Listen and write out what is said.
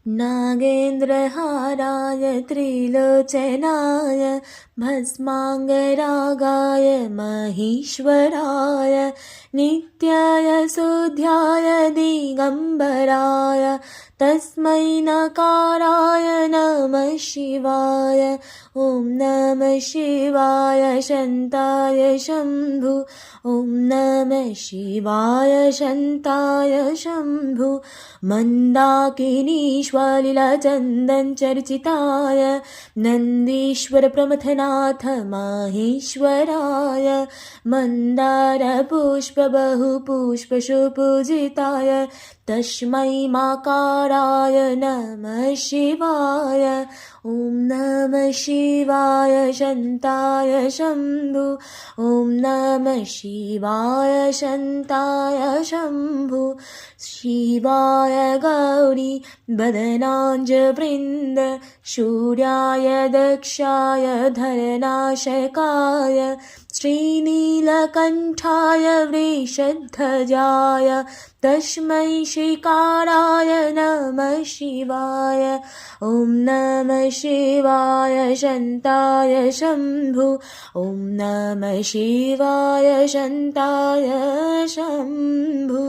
नागेन्द्रहाराय त्रिलोचनाय भस्माङ्गरागाय महीश्वराय नित्याय शुद्ध्याय दिगम्बराय तस्मै नकाराय नमः शिवाय। ॐ नमः शिवाय शन्ताय शम्भु। ॐ नमः शिवाय शन्ताय शम्भु। मन्दाकिनीश्वरलीलाचन्दनचर्चिताय नन्दीश्वरप्रमथनाथ माहेश्वराय मन्दारपुष्पबहुपुष्पसुपूजिताय तस्मै माकाराय नमः शिवाय। ॐ नमः शिवाय शन्ताय शम्भु। ॐ नमः शिवाय शन्ताय शम्भु। शिवाय गौरी बदनाञ्जवृन्द शूर्याय दक्षाय धरनाशकाय श्रीनीलकण्ठाय वृषध्वजाय तस्मै श्रीकाराय नमः शिवाय। ॐ नमः शिवाय शन्ताय शम्भु। ॐ नमः शिवाय शन्ताय शम्भु।